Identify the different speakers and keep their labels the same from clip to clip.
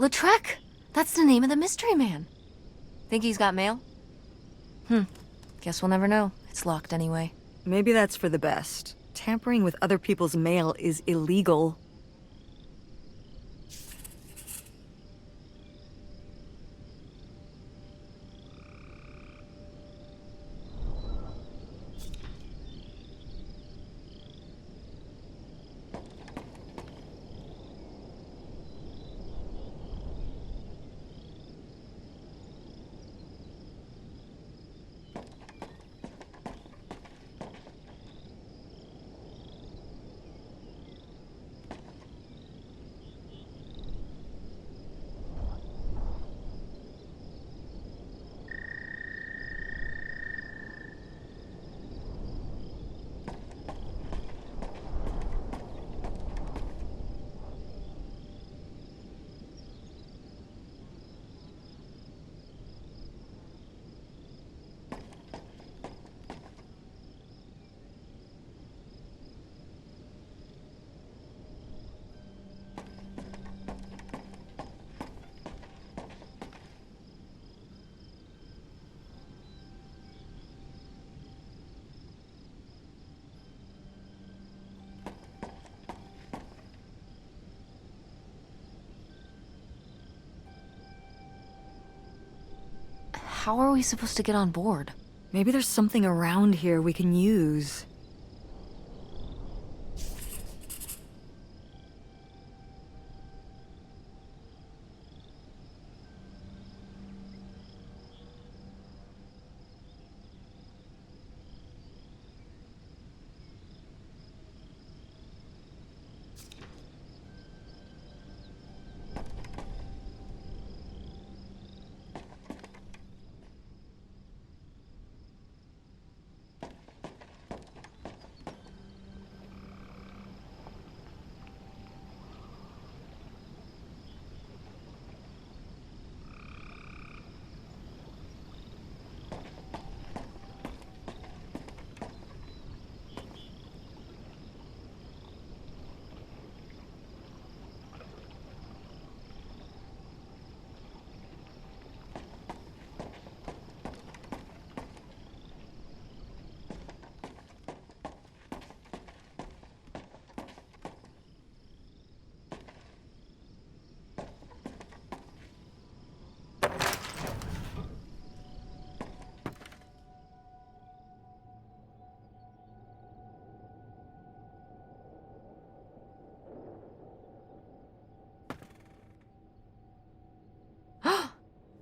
Speaker 1: Lautrec! That's the name of the mystery man. Think he's got mail? Guess we'll never know. It's locked anyway.
Speaker 2: Maybe that's for the best. Tampering with other people's mail is illegal.
Speaker 1: How are we supposed to get on board?
Speaker 2: Maybe there's something around here we can use.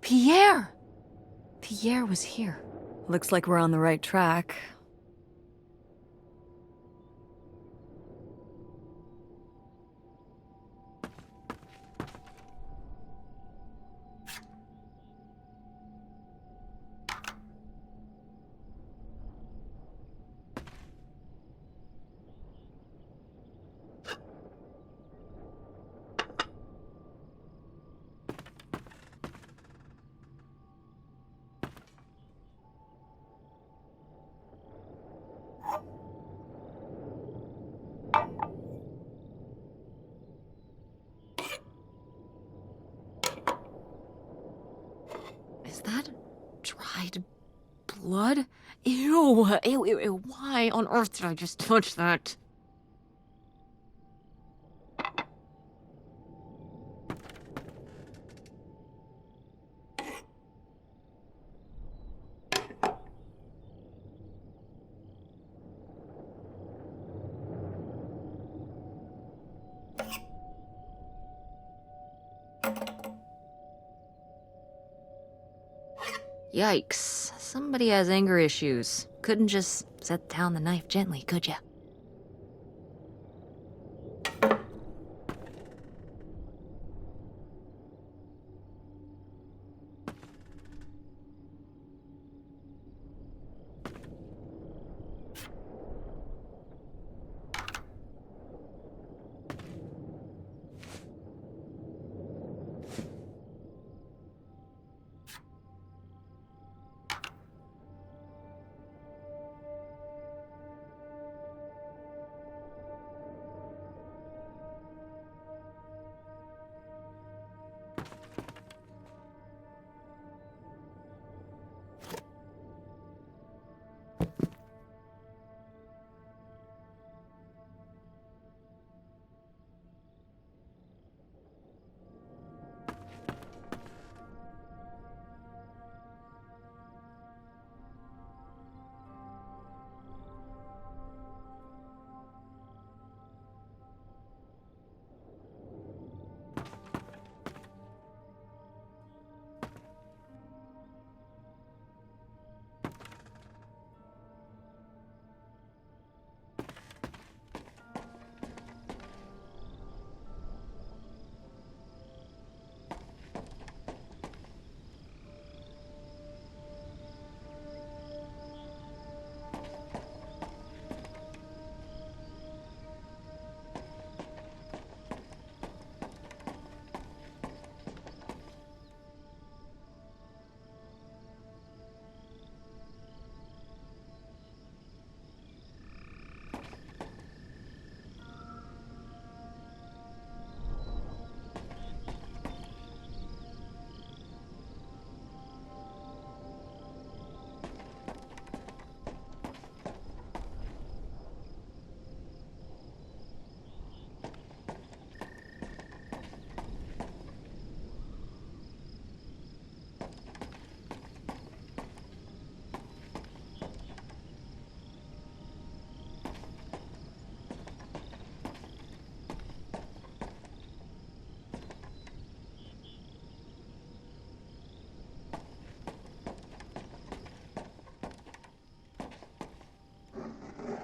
Speaker 1: Pierre! Pierre was here.
Speaker 2: Looks like we're on the right track.
Speaker 1: Is that dried blood? Ew, ew, ew, ew. Why on earth did I just touch that? Yikes. Somebody has anger issues. Couldn't just set down the knife gently, could ya?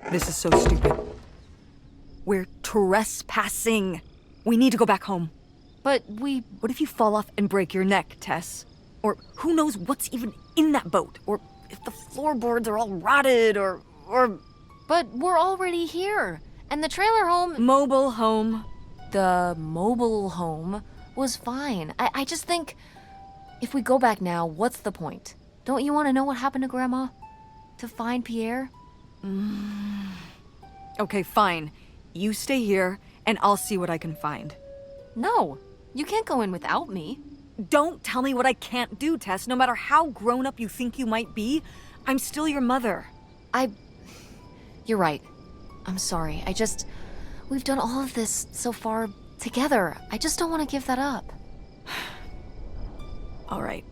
Speaker 2: This is so stupid. We're trespassing. We need to go back home.
Speaker 1: But
Speaker 2: What if you fall off and break your neck, Tess? Or who knows what's even in that boat? Or if the floorboards are all rotted, or
Speaker 1: But we're already here. And the trailer home...
Speaker 2: mobile home.
Speaker 1: The mobile home was fine. I just think... If we go back now, what's the point? Don't you want to know what happened to Grandma? To find Pierre?
Speaker 2: Okay, fine. You stay here, and I'll see what I can find.
Speaker 1: No, you can't go in without me.
Speaker 2: Don't tell me what I can't do, Tess. No matter how grown up you think you might be, I'm still your mother.
Speaker 1: You're right. I'm sorry. We've done all of this so far together. I just don't want to give that up.
Speaker 2: All right.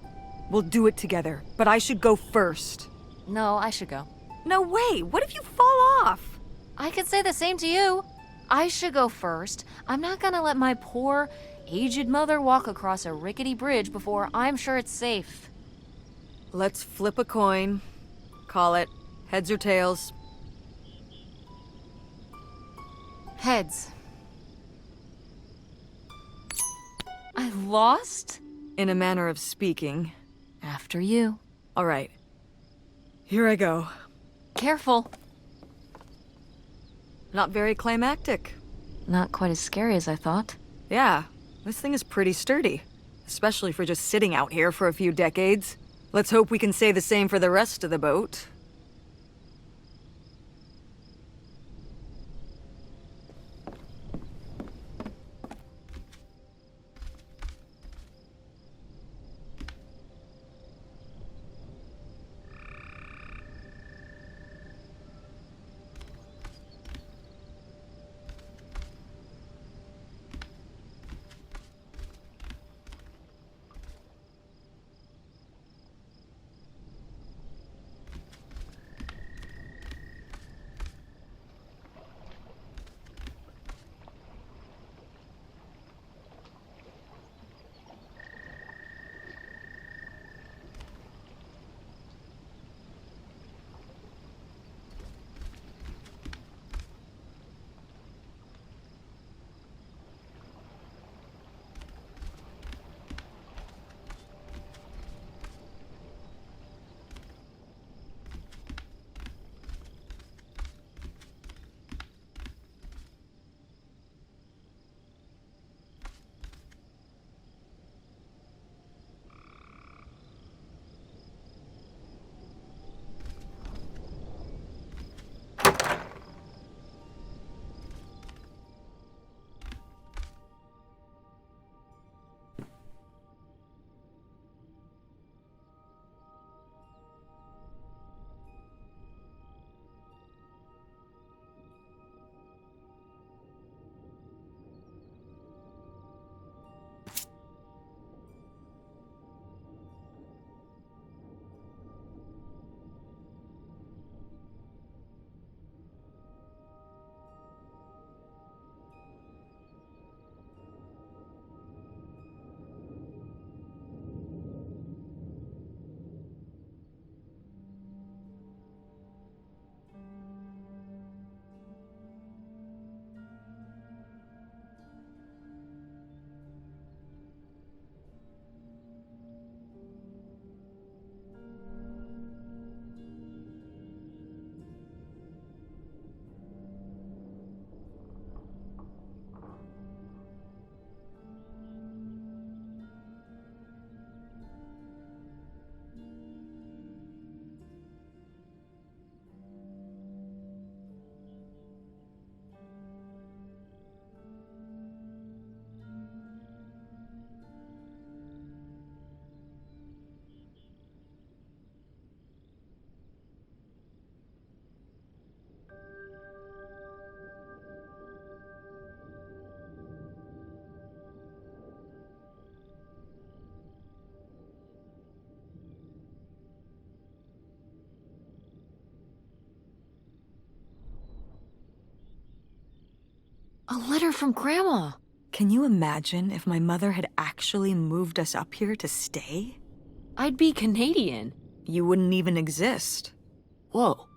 Speaker 2: We'll do it together, but I should go first.
Speaker 1: No, I should go.
Speaker 2: No way! What if you fall off?
Speaker 1: I could say the same to you. I should go first. I'm not gonna let my poor, aged mother walk across a rickety bridge before I'm sure it's safe.
Speaker 2: Let's flip a coin. Call it heads or tails.
Speaker 1: Heads. I lost?
Speaker 2: In a manner of speaking.
Speaker 1: After you.
Speaker 2: All right. Here I go.
Speaker 1: Careful.
Speaker 2: Not very climactic.
Speaker 1: Not quite as scary as I thought.
Speaker 2: Yeah, this thing is pretty sturdy. Especially for just sitting out here for a few decades. Let's hope we can say the same for the rest of the boat.
Speaker 1: A letter from Grandma.
Speaker 2: Can you imagine if my mother had actually moved us up here to stay?
Speaker 1: I'd be Canadian.
Speaker 2: You wouldn't even exist.
Speaker 1: Whoa.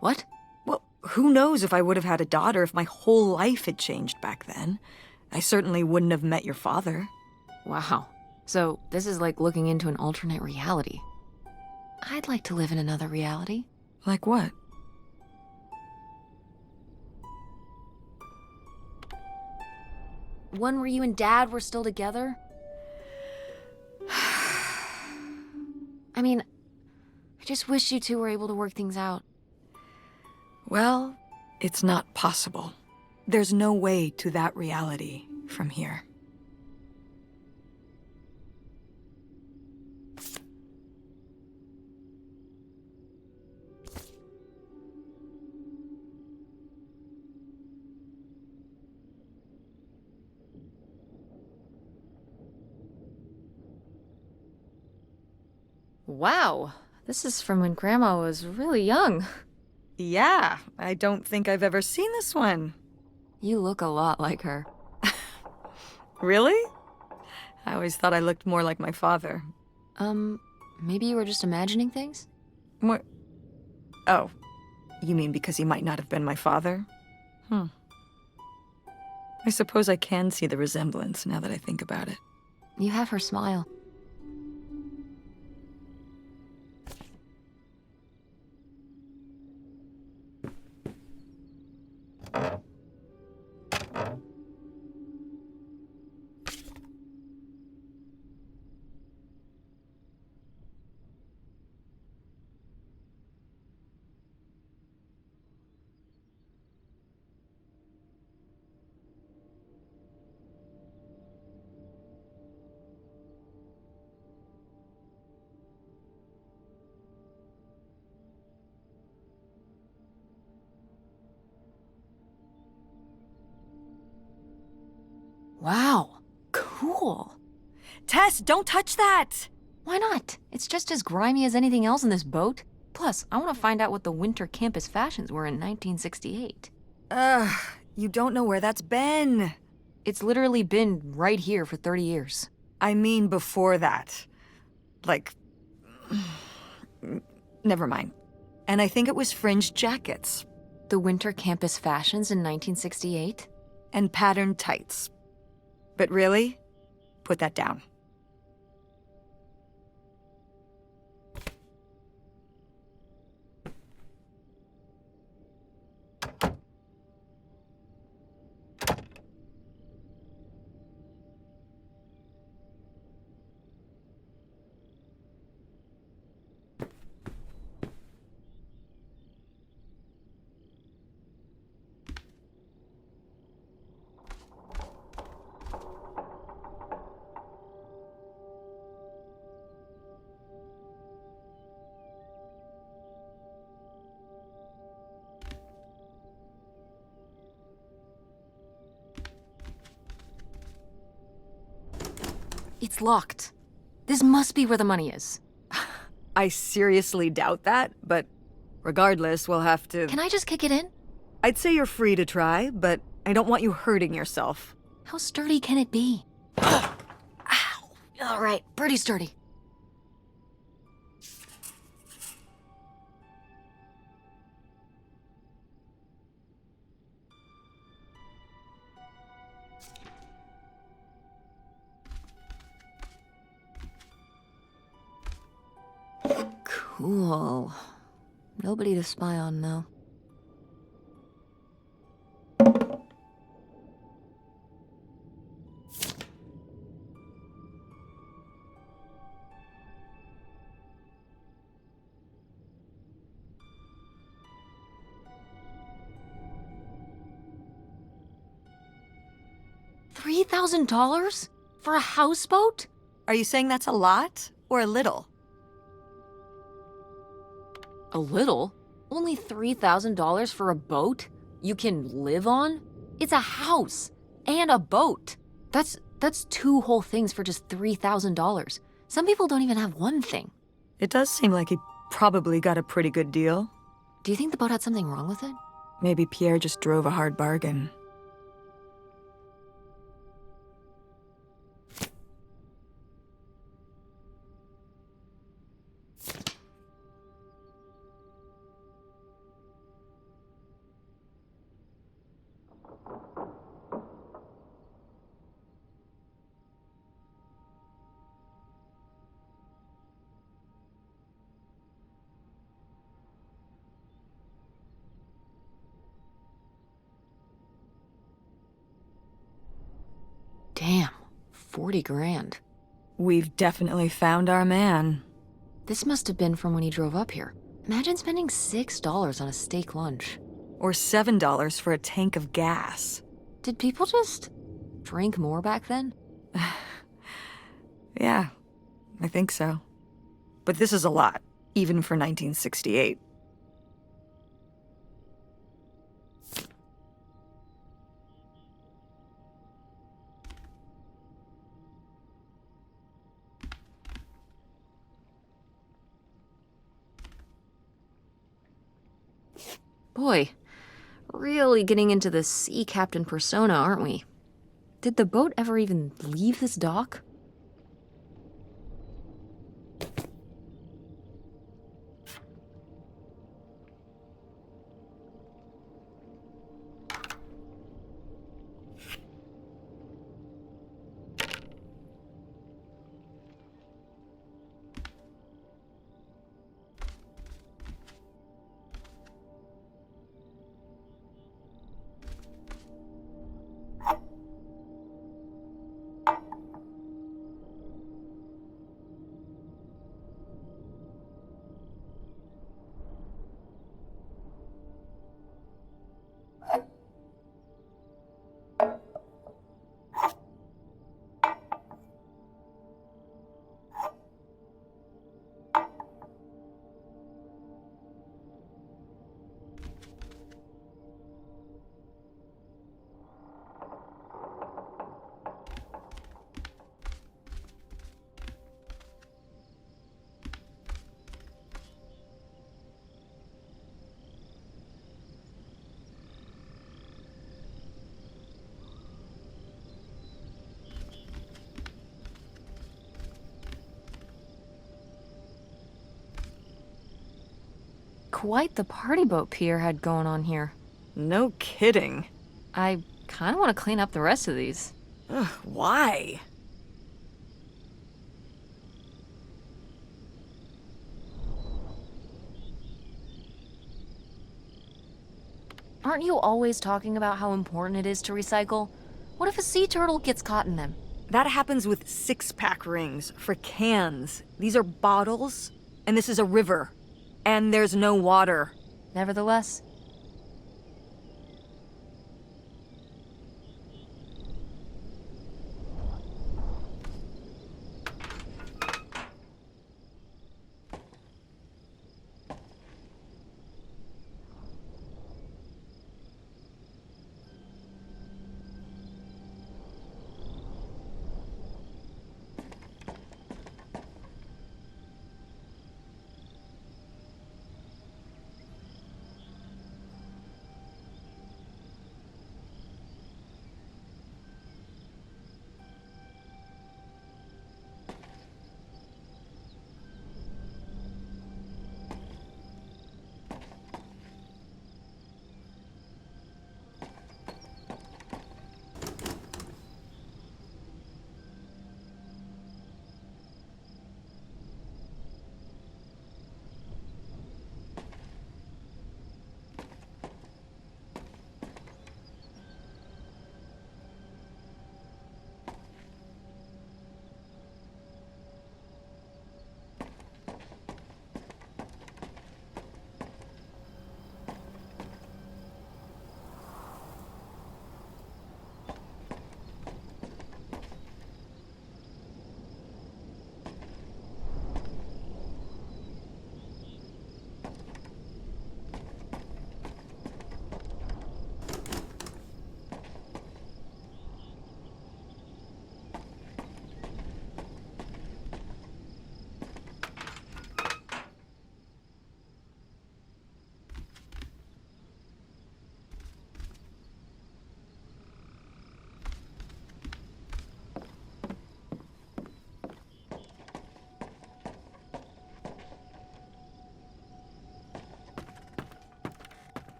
Speaker 1: What?
Speaker 2: Well, Who knows if I would have had a daughter if my whole life had changed back then. I certainly wouldn't have met your father.
Speaker 1: Wow. So, this is like looking into an alternate reality. I'd like to live in another reality.
Speaker 2: Like what?
Speaker 1: One where you and Dad were still together? I mean, I just wish you two were able to work things out.
Speaker 2: Well, it's not possible. There's no way to that reality from here.
Speaker 1: Wow, this is from when Grandma was really young.
Speaker 2: Yeah, I don't think I've ever seen this one.
Speaker 1: You look a lot like her.
Speaker 2: Really? I always thought I looked more like my father.
Speaker 1: Maybe you were just imagining things?
Speaker 2: What? Oh, you mean because he might not have been my father? I suppose I can see the resemblance now that I think about it.
Speaker 1: You have her smile. Wow, cool.
Speaker 2: Tess, don't touch that!
Speaker 1: Why not? It's just as grimy as anything else in this boat. Plus, I want to find out what the winter campus fashions were in 1968.
Speaker 2: You don't know where that's been.
Speaker 1: It's literally been right here for 30 years.
Speaker 2: I mean before that. Like... Never mind. And I think it was fringed jackets.
Speaker 1: The winter campus fashions in 1968?
Speaker 2: And patterned tights. But really, put that down.
Speaker 1: It's locked. This must be where the money is.
Speaker 2: I seriously doubt that, but regardless, we'll have to...
Speaker 1: Can I just kick it in?
Speaker 2: I'd say you're free to try, but I don't want you hurting yourself.
Speaker 1: How sturdy can it be? Ow! All right, pretty sturdy. Cool. Nobody to spy on now. $3,000 for a houseboat?
Speaker 2: Are you saying that's a lot or a little?
Speaker 1: A little? Only $3,000 for a boat you can live on? It's a house and a boat. That's two whole things for just $3,000. Some people don't even have one thing.
Speaker 2: It does seem like he probably got a pretty good deal.
Speaker 1: Do you think the boat had something wrong with it?
Speaker 2: Maybe Pierre just drove a hard bargain.
Speaker 1: Damn, 40 grand.
Speaker 2: We've definitely found our man.
Speaker 1: This must have been from when he drove up here. Imagine spending $6 on a steak lunch.
Speaker 2: Or $7 for a tank of gas.
Speaker 1: Did people just drink more back then?
Speaker 2: Yeah, I think so. But this is a lot, even for 1968.
Speaker 1: Boy, really getting into the sea captain persona, aren't we? Did the boat ever even leave this dock? Quite the party boat Pierre had going on here.
Speaker 2: No kidding.
Speaker 1: I kind of want to clean up the rest of these.
Speaker 2: Ugh, why?
Speaker 1: Aren't you always talking about how important it is to recycle? What if a sea turtle gets caught in them?
Speaker 2: That happens with six-pack rings for cans. These are bottles, and this is a river. And there's no water.
Speaker 1: Nevertheless,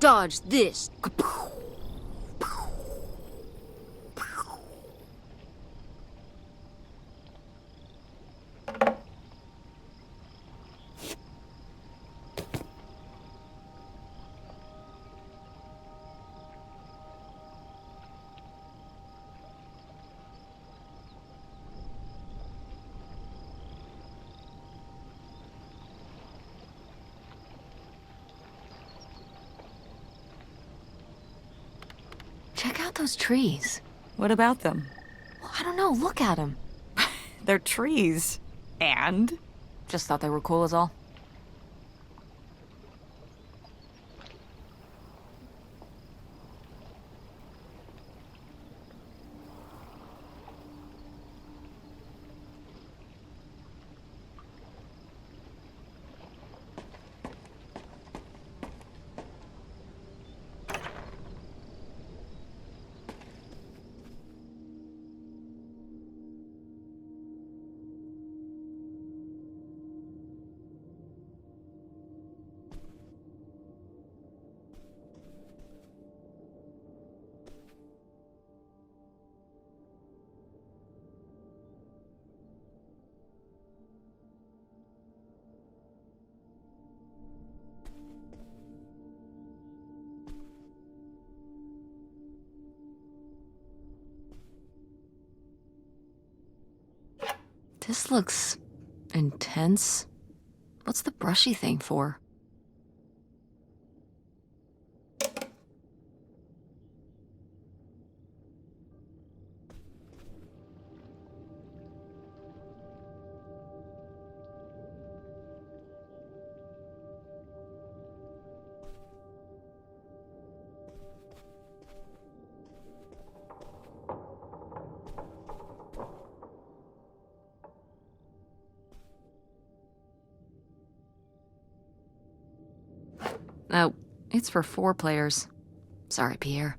Speaker 1: Dodge this. Check out those trees.
Speaker 2: What about them?
Speaker 1: Well, I don't know, look at them.
Speaker 2: They're trees. And?
Speaker 1: Just thought they were cool is all. This looks intense. What's the brushy thing for? Oh, it's for 4 players. Sorry, Pierre.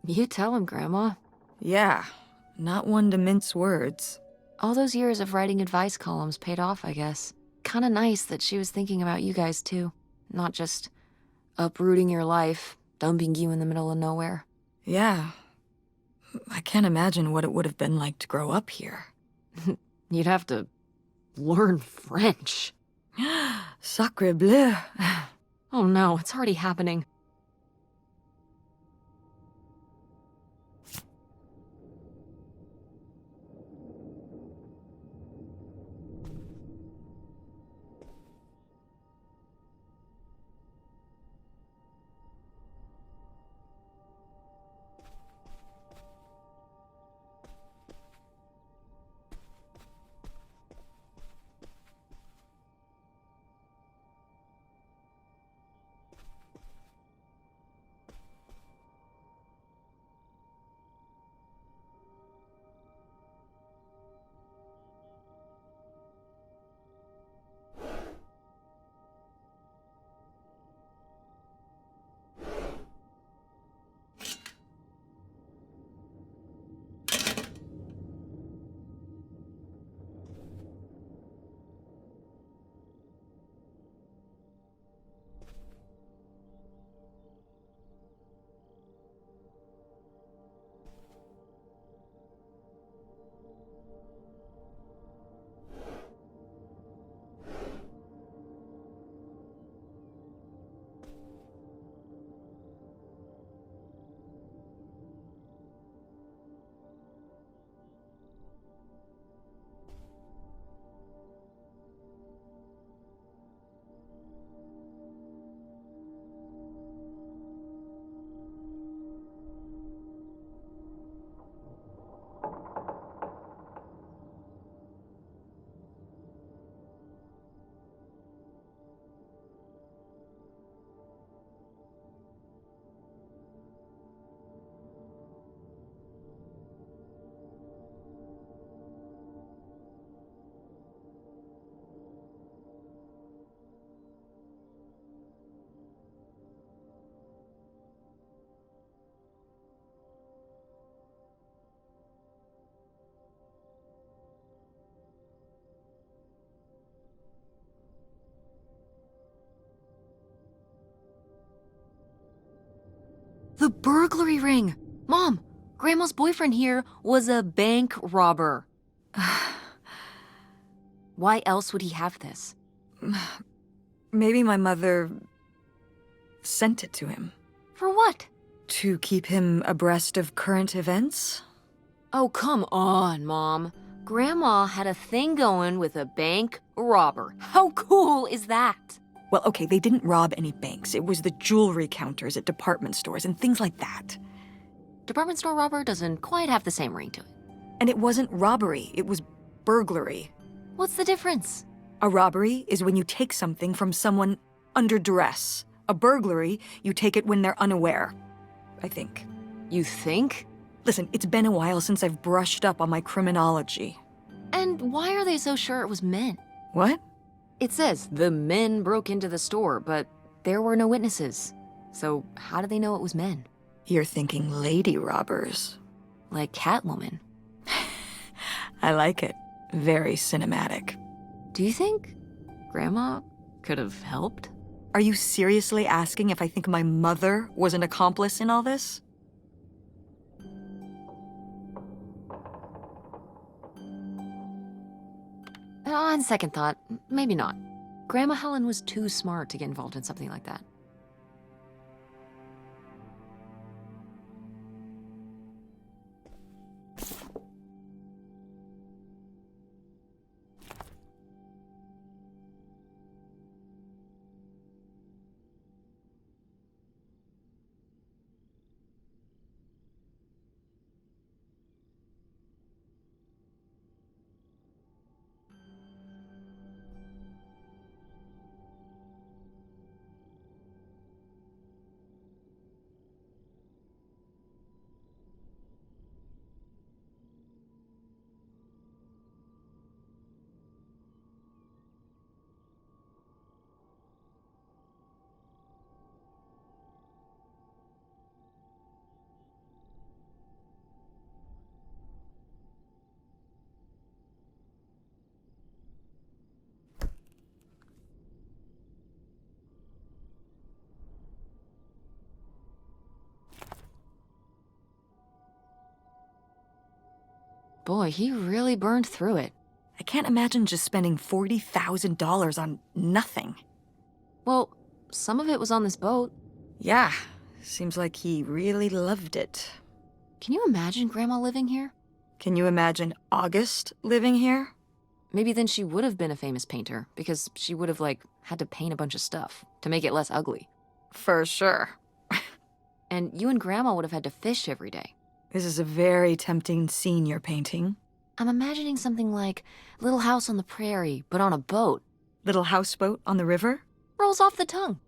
Speaker 1: You tell him, Grandma.
Speaker 2: Yeah, not one to mince words.
Speaker 1: All those years of writing advice columns paid off, I guess. Kinda nice that she was thinking about you guys, too. Not just uprooting your life, dumping you in the middle of nowhere.
Speaker 2: Yeah. I can't imagine what it would have been like to grow up here.
Speaker 1: You'd have to learn French.
Speaker 2: Sacre bleu.
Speaker 1: Oh no, it's already happening. The burglary ring! Mom, Grandma's boyfriend here was a bank robber. Why else would he have this?
Speaker 2: Maybe my mother sent it to him.
Speaker 1: For what?
Speaker 2: To keep him abreast of current events?
Speaker 1: Oh, come on, Mom. Grandma had a thing going with a bank robber. How cool is that?
Speaker 2: Well, okay, they didn't rob any banks. It was the jewelry counters at department stores and things like that.
Speaker 1: Department store robber doesn't quite have the same ring to it.
Speaker 2: And it wasn't robbery, it was burglary.
Speaker 1: What's the difference?
Speaker 2: A robbery is when you take something from someone under duress. A burglary, you take it when they're unaware, I think.
Speaker 1: You think?
Speaker 2: Listen, it's been a while since I've brushed up on my criminology.
Speaker 1: And why are they so sure it was men?
Speaker 2: What?
Speaker 1: It says the men broke into the store, but there were no witnesses. So how do they know it was men?
Speaker 2: You're thinking lady robbers.
Speaker 1: Like Catwoman.
Speaker 2: I like it. Very cinematic.
Speaker 1: Do you think Grandma could have helped?
Speaker 2: Are you seriously asking if I think my mother was an accomplice in all this?
Speaker 1: On second thought, maybe not. Grandma Helen was too smart to get involved in something like that. Boy, he really burned through it.
Speaker 2: I can't imagine just spending $40,000 on nothing.
Speaker 1: Well, some of it was on this boat.
Speaker 2: Yeah, seems like he really loved it.
Speaker 1: Can you imagine Grandma living here?
Speaker 2: Can you imagine August living here?
Speaker 1: Maybe then she would have been a famous painter, because she would have, had to paint a bunch of stuff to make it less ugly.
Speaker 2: For sure.
Speaker 1: And you and Grandma would have had to fish every day.
Speaker 2: This is a very tempting scene you're painting.
Speaker 1: I'm imagining something like Little House on the Prairie, but on a boat.
Speaker 2: Little houseboat on the river?
Speaker 1: Rolls off the tongue.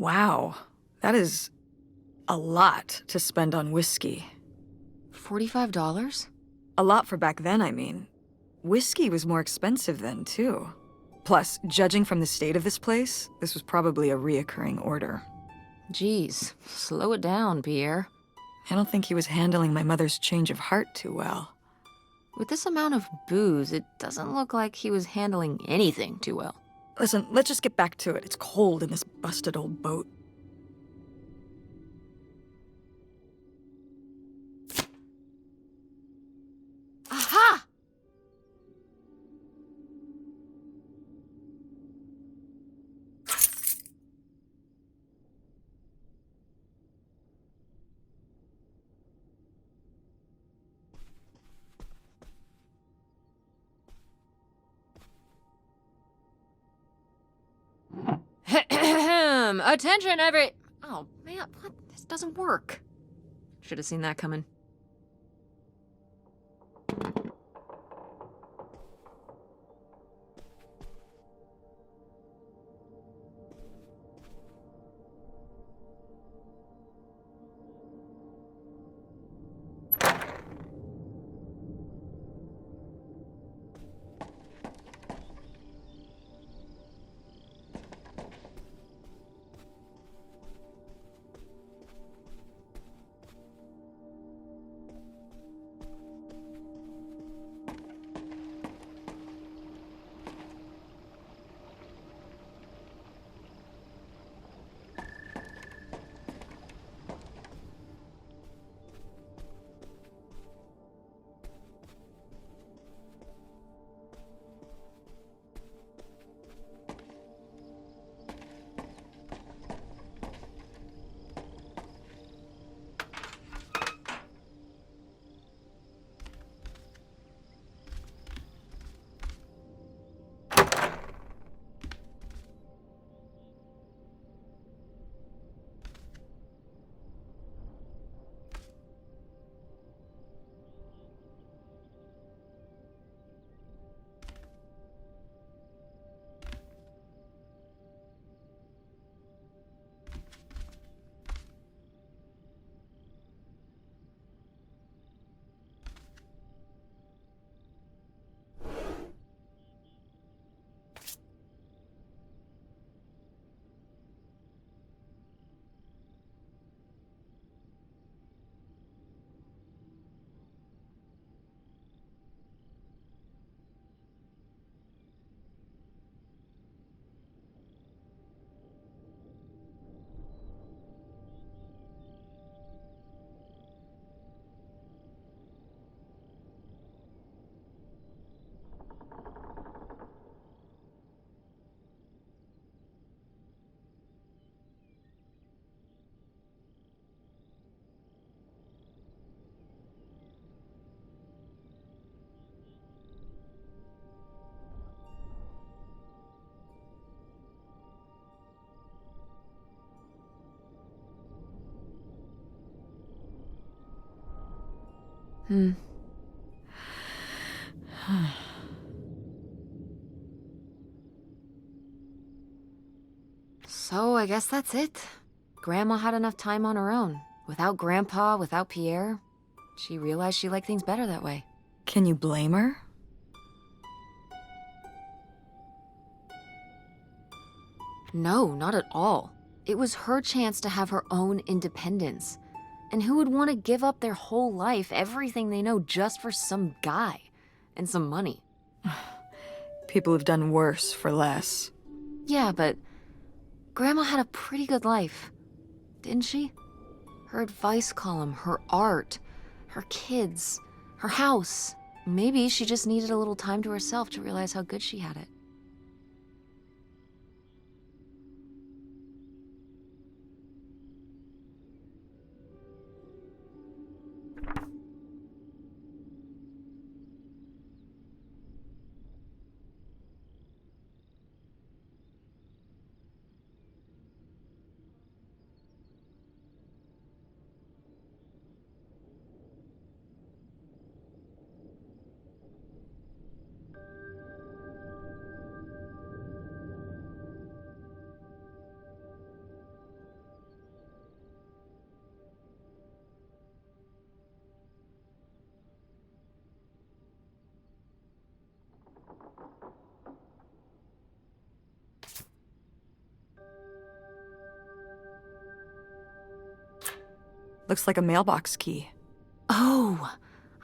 Speaker 2: Wow, that is a lot to spend on whiskey.
Speaker 1: $45?
Speaker 2: A lot for back then, I mean. Whiskey was more expensive then, too. Plus, judging from the state of this place, this was probably a reoccurring order.
Speaker 1: Geez, slow it down, Pierre.
Speaker 2: I don't think he was handling my mother's change of heart too well.
Speaker 1: With this amount of booze, it doesn't look like he was handling anything too well.
Speaker 2: Listen, let's just get back to it. It's cold in this busted old boat.
Speaker 1: Aha! Attention, every... Oh, man, what? This doesn't work. Should have seen that coming. So I guess that's it. Grandma had enough time on her own. Without Grandpa, without Pierre. She realized she liked things better that way.
Speaker 2: Can you blame her?
Speaker 1: No, not at all. It was her chance to have her own independence. And who would want to give up their whole life, everything they know, just for some guy and some money?
Speaker 2: People have done worse for less.
Speaker 1: Yeah, but Grandma had a pretty good life, didn't she? Her advice column, her art, her kids, her house. Maybe she just needed a little time to herself to realize how good she had it.
Speaker 2: Looks like a mailbox key.
Speaker 1: Oh,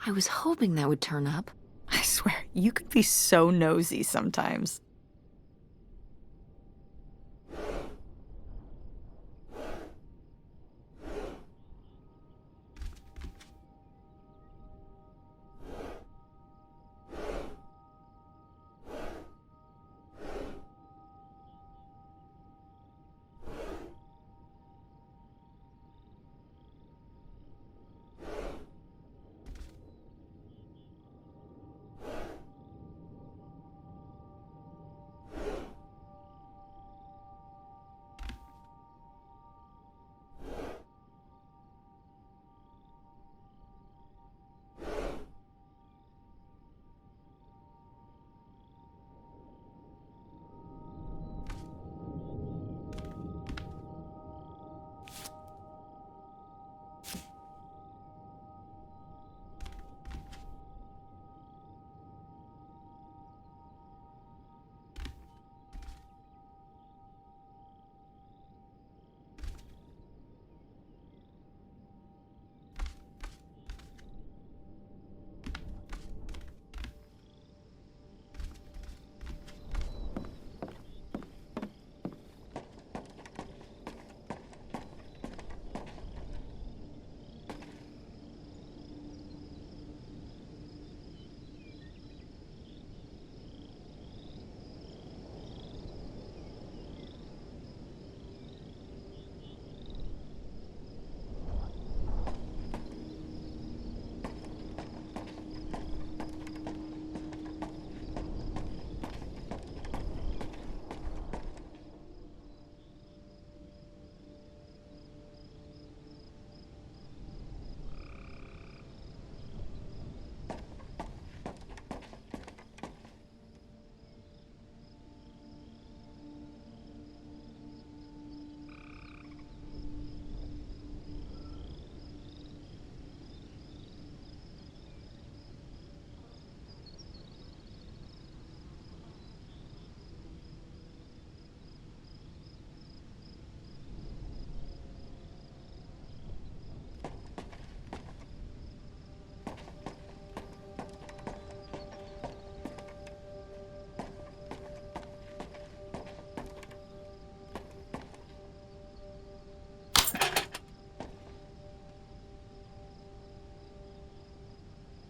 Speaker 1: I was hoping that would turn up.
Speaker 2: I swear, you could be so nosy sometimes.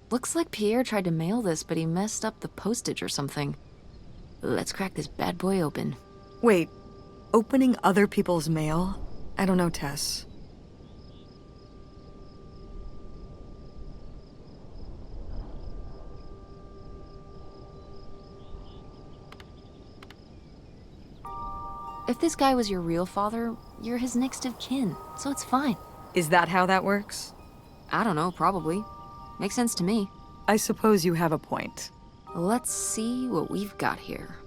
Speaker 1: Looks like Pierre tried to mail this, but he messed up the postage or something. Let's crack this bad boy open.
Speaker 2: Wait, opening other people's mail? I don't know, Tess.
Speaker 1: If this guy was your real father, you're his next of kin, so it's fine.
Speaker 2: Is that how that works?
Speaker 1: I don't know, probably. Makes sense to me.
Speaker 2: I suppose you have a point.
Speaker 1: Let's see what we've got here.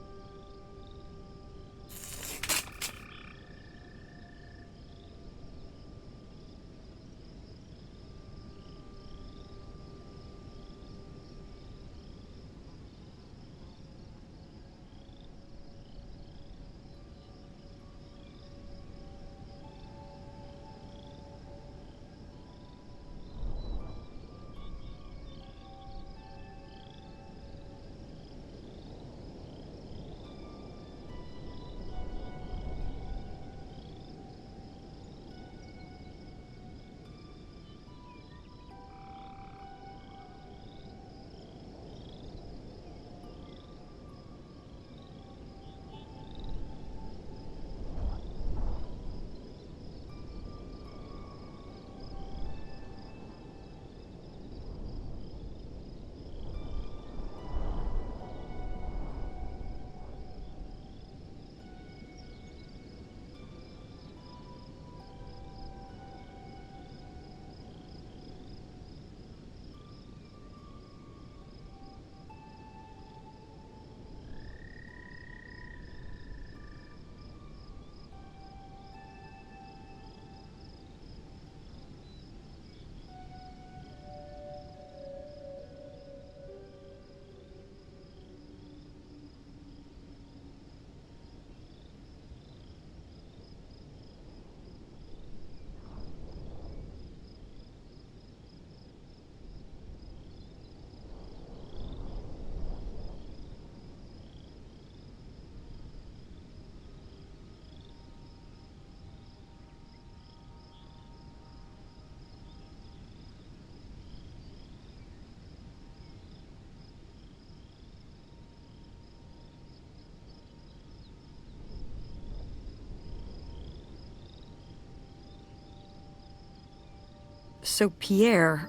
Speaker 2: So Pierre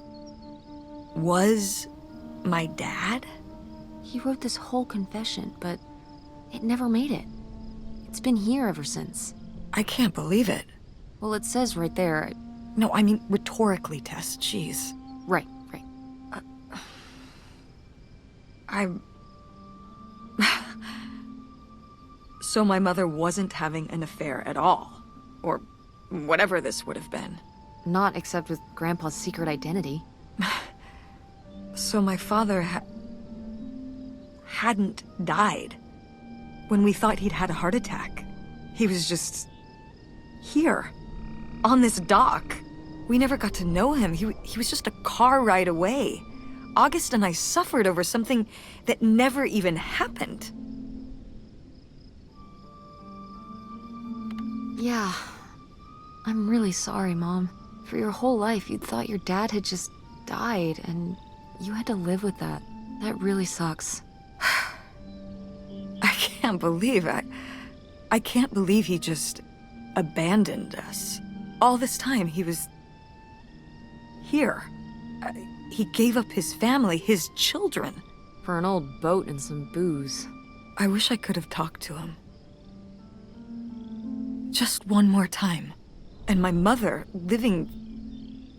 Speaker 2: was my dad?
Speaker 1: He wrote this whole confession, but it never made it. It's been here ever since.
Speaker 2: I can't believe it.
Speaker 1: Well, it says right there.
Speaker 2: No, I mean rhetorically, Tess. Jeez.
Speaker 1: Right.
Speaker 2: I'm... So my mother wasn't having an affair at all. Or whatever this would have been.
Speaker 1: Not except with Grandpa's secret identity.
Speaker 2: So my father hadn't died. When we thought he'd had a heart attack. He was just... here. On this dock. We never got to know him. He was just a car ride away. August and I suffered over something that never even happened.
Speaker 1: Yeah. I'm really sorry, Mom. For your whole life, you'd thought your dad had just died, and you had to live with that. That really sucks.
Speaker 2: I can't believe I can't believe he just abandoned us. All this time, he was here. He gave up his family, his children.
Speaker 1: For an old boat and some booze.
Speaker 2: I wish I could have talked to him. Just one more time. And my mother living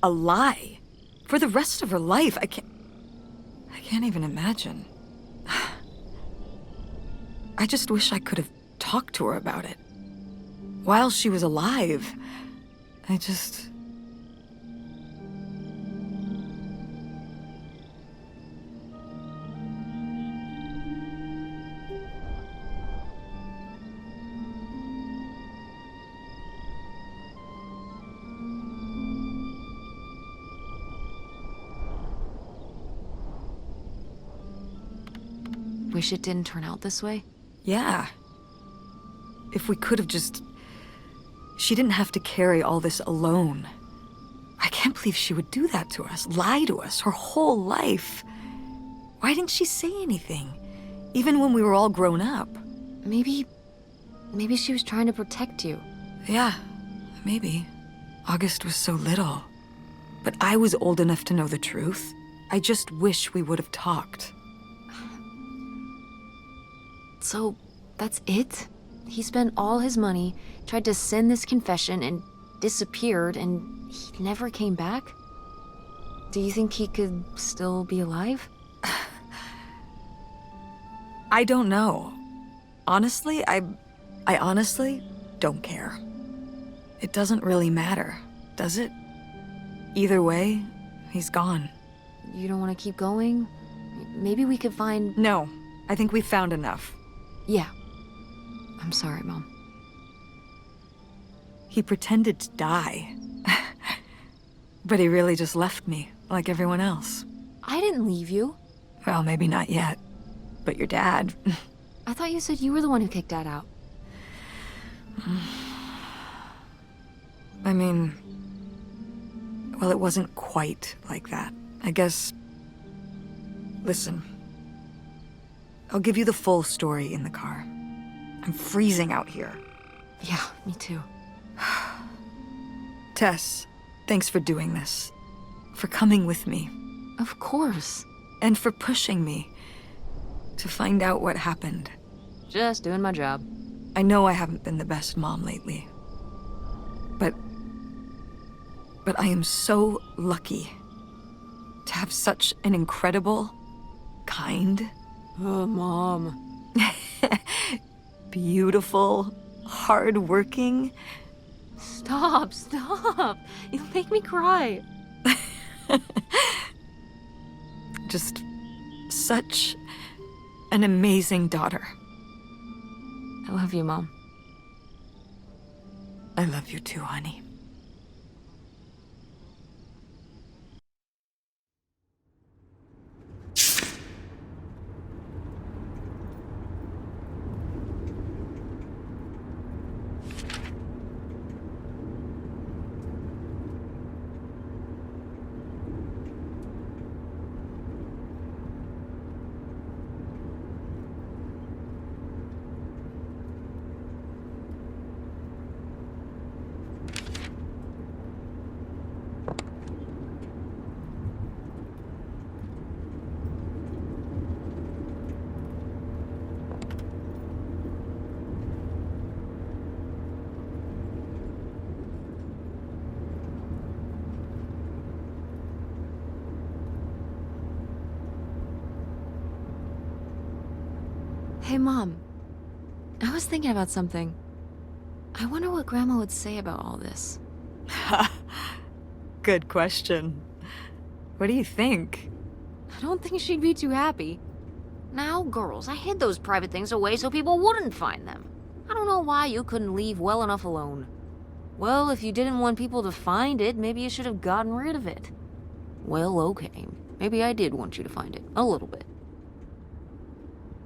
Speaker 2: a lie for the rest of her life. I can't even imagine. I just wish I could have talked to her about it. While she was alive. I just...
Speaker 1: Wish it didn't turn out this way?
Speaker 2: Yeah. If we could have just... She didn't have to carry all this alone. I can't believe she would do that to us, lie to us, her whole life. Why didn't she say anything? Even when we were all grown up.
Speaker 1: Maybe she was trying to protect you.
Speaker 2: Yeah, maybe. August was so little. But I was old enough to know the truth. I just wish we would have talked.
Speaker 1: So, that's it? He spent all his money, tried to send this confession, and disappeared, and he never came back? Do you think he could still be alive?
Speaker 2: I don't know. Honestly, I honestly don't care. It doesn't really matter, does it? Either way, he's gone.
Speaker 1: You don't want to keep going? Maybe we could find...
Speaker 2: No, I think we've found enough.
Speaker 1: Yeah. I'm sorry, Mom.
Speaker 2: He pretended to die. But he really just left me, like everyone else.
Speaker 1: I didn't leave you.
Speaker 2: Well, maybe not yet. But your dad...
Speaker 1: I thought you said you were the one who kicked Dad out.
Speaker 2: I mean... Well, it wasn't quite like that. I guess... Listen. I'll give you the full story in the car. I'm freezing out here.
Speaker 1: Yeah, me too.
Speaker 2: Tess, thanks for doing this. For coming with me.
Speaker 1: Of course.
Speaker 2: And for pushing me to find out what happened.
Speaker 1: Just doing my job.
Speaker 2: I know I haven't been the best mom lately. But I am so lucky to have such an incredible, kind,
Speaker 1: Oh, Mom.
Speaker 2: beautiful, hardworking...
Speaker 1: Stop. You'll make me cry.
Speaker 2: Just such an amazing daughter.
Speaker 1: I love you, Mom.
Speaker 2: I love you too, honey.
Speaker 1: Hey, Mom. I was thinking about something. I wonder what Grandma would say about all this.
Speaker 2: Good question. What do you think?
Speaker 1: I don't think she'd be too happy. Now, girls, I hid those private things away so people wouldn't find them. I don't know why you couldn't leave well enough alone. Well, if you didn't want people to find it, maybe you should have gotten rid of it. Well, okay. Maybe I did want you to find it. A little bit.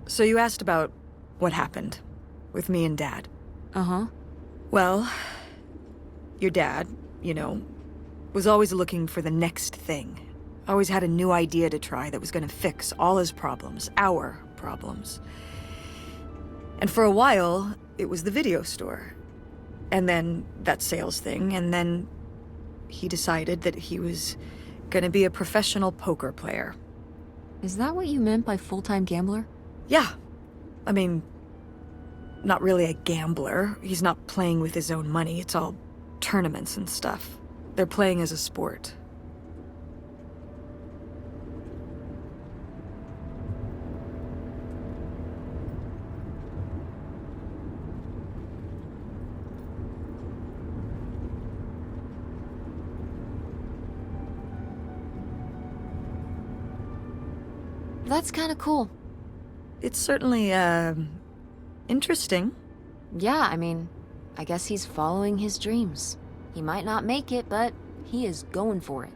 Speaker 2: So you asked about what happened with me and Dad.
Speaker 1: Uh-huh.
Speaker 2: Well, your dad, was always looking for the next thing. Always had a new idea to try that was gonna fix all his problems, our problems. And for a while, it was the video store. And then that sales thing, and then he decided that he was gonna be a professional poker player.
Speaker 1: Is that what you meant by full-time gambler?
Speaker 2: Yeah. I mean, not really a gambler. He's not playing with his own money. It's all tournaments and stuff. They're playing as a sport.
Speaker 1: That's kind of cool.
Speaker 2: It's certainly, interesting.
Speaker 1: Yeah, I mean, I guess he's following his dreams. He might not make it, but he is going for it.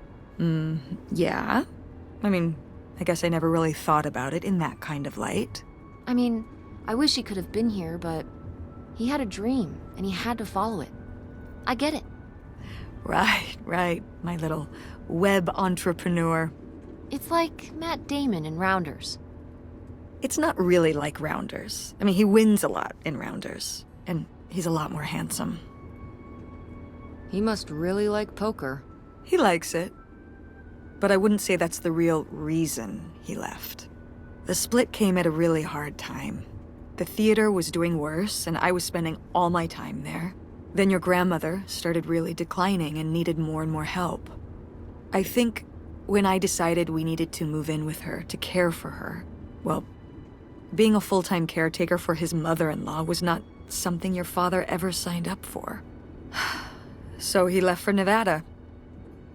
Speaker 2: Yeah. I mean, I guess I never really thought about it in that kind of light.
Speaker 1: I mean, I wish he could have been here, but he had a dream, and he had to follow it. I get it.
Speaker 2: Right, my little web entrepreneur.
Speaker 1: It's like Matt Damon in Rounders.
Speaker 2: It's not really like Rounders. I mean, he wins a lot in Rounders, and he's a lot more handsome.
Speaker 1: He must really like poker.
Speaker 2: He likes it, but I wouldn't say that's the real reason he left. The split came at a really hard time. The theater was doing worse, and I was spending all my time there. Then your grandmother started really declining and needed more and more help. I think when I decided we needed to move in with her to care for her, well, being a full-time caretaker for his mother-in-law was not something your father ever signed up for. So he left for Nevada.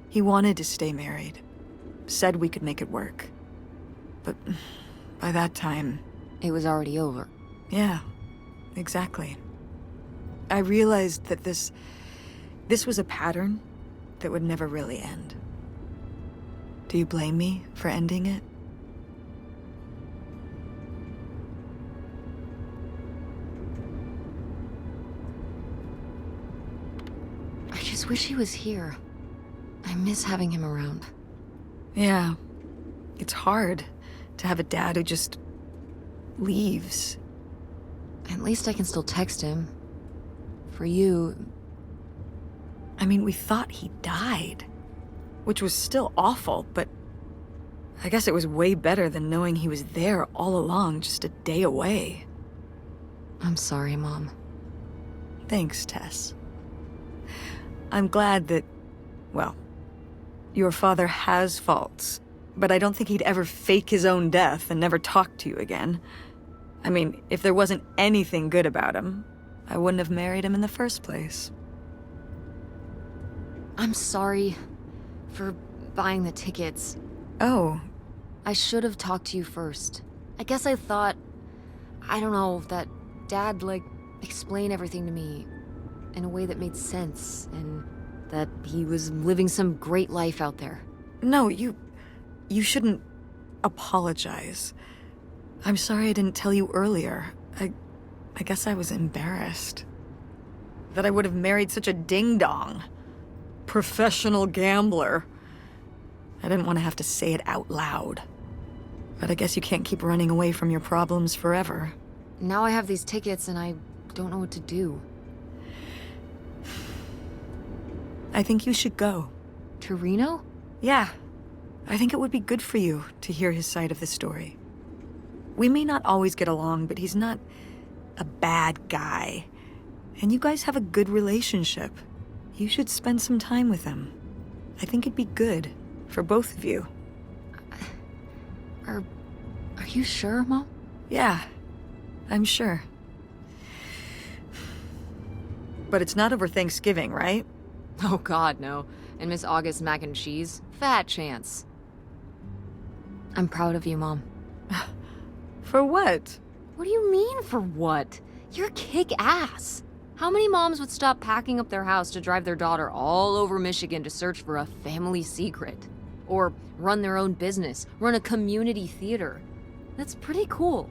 Speaker 2: He wanted to stay married. Said we could make it work. But by that time...
Speaker 1: It was already over.
Speaker 2: Yeah, exactly. I realized that this was a pattern that would never really end. Do you blame me for ending it?
Speaker 1: I just wish he was here. I miss having him around.
Speaker 2: Yeah. It's hard to have a dad who just leaves.
Speaker 1: At least I can still text him. For you...
Speaker 2: I mean, we thought he died, which was still awful, but I guess it was way better than knowing he was there all along, just a day away.
Speaker 1: I'm sorry, Mom.
Speaker 2: Thanks, Tess. I'm glad that, well, your father has faults, but I don't think he'd ever fake his own death and never talk to you again. I mean, if there wasn't anything good about him, I wouldn't have married him in the first place.
Speaker 1: I'm sorry for buying the tickets.
Speaker 2: Oh.
Speaker 1: I should have talked to you first. I guess I thought, I don't know, that Dad, explain everything to me in a way that made sense, and that he was living some great life out there.
Speaker 2: No, you shouldn't apologize. I'm sorry I didn't tell you earlier. I guess I was embarrassed. That I would have married such a ding-dong. Professional gambler. I didn't want to have to say it out loud. But I guess you can't keep running away from your problems forever.
Speaker 1: Now I have these tickets and I don't know what to do.
Speaker 2: I think you should go.
Speaker 1: To Reno?
Speaker 2: Yeah. I think it would be good for you to hear his side of the story. We may not always get along, but he's not a bad guy. And you guys have a good relationship. You should spend some time with him. I think it'd be good for both of you.
Speaker 1: Are you sure, Mom?
Speaker 2: Yeah. I'm sure. But it's not over Thanksgiving, right?
Speaker 1: Oh god, no. And Miss August mac and cheese? Fat chance. I'm proud of you, Mom.
Speaker 2: For what?
Speaker 1: What do you mean, for what? You're kick-ass. How many moms would stop packing up their house to drive their daughter all over Michigan to search for a family secret? Or run their own business, run a community theater? That's pretty cool.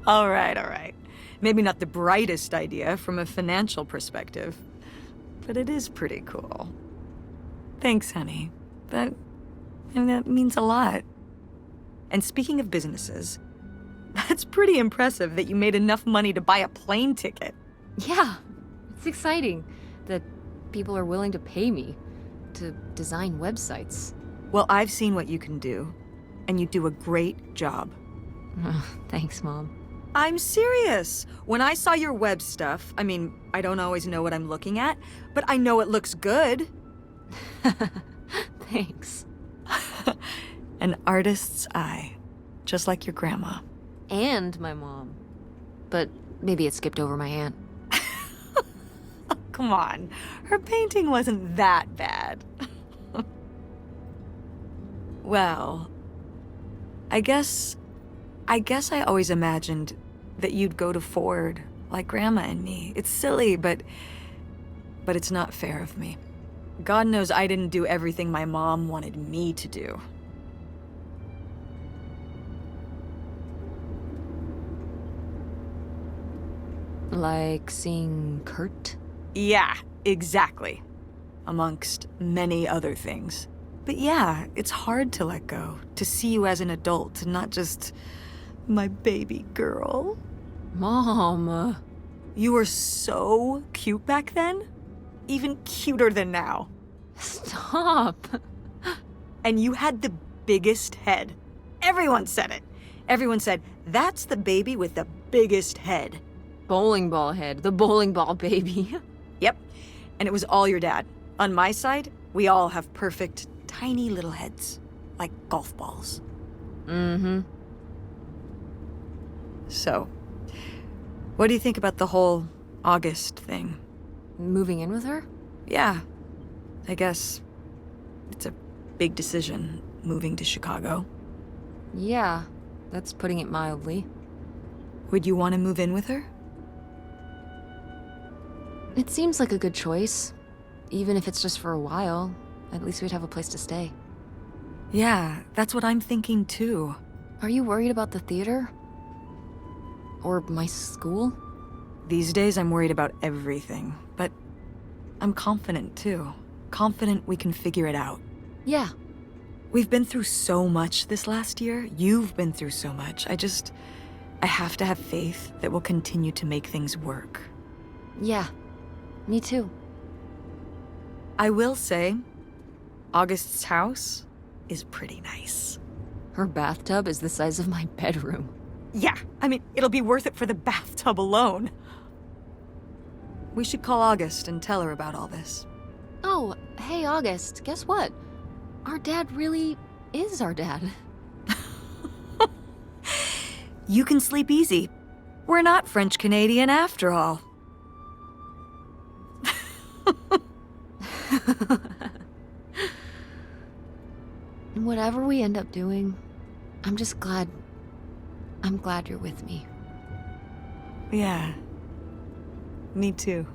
Speaker 2: All right. Maybe not the brightest idea from a financial perspective, but it is pretty cool. Thanks, honey. That means a lot. And speaking of businesses, that's pretty impressive that you made enough money to buy a plane ticket.
Speaker 1: Yeah, it's exciting that people are willing to pay me to design websites.
Speaker 2: Well, I've seen what you can do, and you do a great job.
Speaker 1: Thanks, Mom.
Speaker 2: I'm serious. When I saw your web stuff, I mean, I don't always know what I'm looking at, but I know it looks good.
Speaker 1: Thanks.
Speaker 2: An artist's eye, just like your grandma.
Speaker 1: And my mom. But maybe it skipped over my aunt.
Speaker 2: Come on, her painting wasn't that bad. Well, I guess I always imagined that you'd go to Ford like Grandma and me. It's silly, but it's not fair of me. God knows I didn't do everything my mom wanted me to do.
Speaker 1: Like seeing Kurt?
Speaker 2: Yeah, exactly. Amongst many other things. But yeah, it's hard to let go, to see you as an adult, and not just my baby girl.
Speaker 1: Mom.
Speaker 2: You were so cute back then. Even cuter than now.
Speaker 1: Stop.
Speaker 2: And you had the biggest head. Everyone said it. Everyone said, that's the baby with the biggest head.
Speaker 1: Bowling ball head, the bowling ball baby.
Speaker 2: Yep. And it was all your dad. On my side, we all have perfect, tiny little heads. Like golf balls.
Speaker 1: Mm-hmm.
Speaker 2: So, what do you think about the whole August thing?
Speaker 1: Moving in with her?
Speaker 2: Yeah. I guess it's a big decision, moving to Chicago.
Speaker 1: Yeah, that's putting it mildly.
Speaker 2: Would you want to move in with her?
Speaker 1: It seems like a good choice. Even if it's just for a while, at least we'd have a place to stay.
Speaker 2: Yeah, that's what I'm thinking too.
Speaker 1: Are you worried about the theater? Or my school?
Speaker 2: These days I'm worried about everything, but I'm confident too. Confident we can figure it out.
Speaker 1: Yeah.
Speaker 2: We've been through so much this last year. You've been through so much. I have to have faith that we'll continue to make things work.
Speaker 1: Yeah. Me too.
Speaker 2: I will say, August's house is pretty nice.
Speaker 1: Her bathtub is the size of my bedroom.
Speaker 2: Yeah, I mean, it'll be worth it for the bathtub alone. We should call August and tell her about all this.
Speaker 1: Oh, hey August, guess what? Our dad really is our dad.
Speaker 2: You can sleep easy. We're not French Canadian after all.
Speaker 1: Whatever we end up doing, I'm glad you're with me.
Speaker 2: Yeah, me too.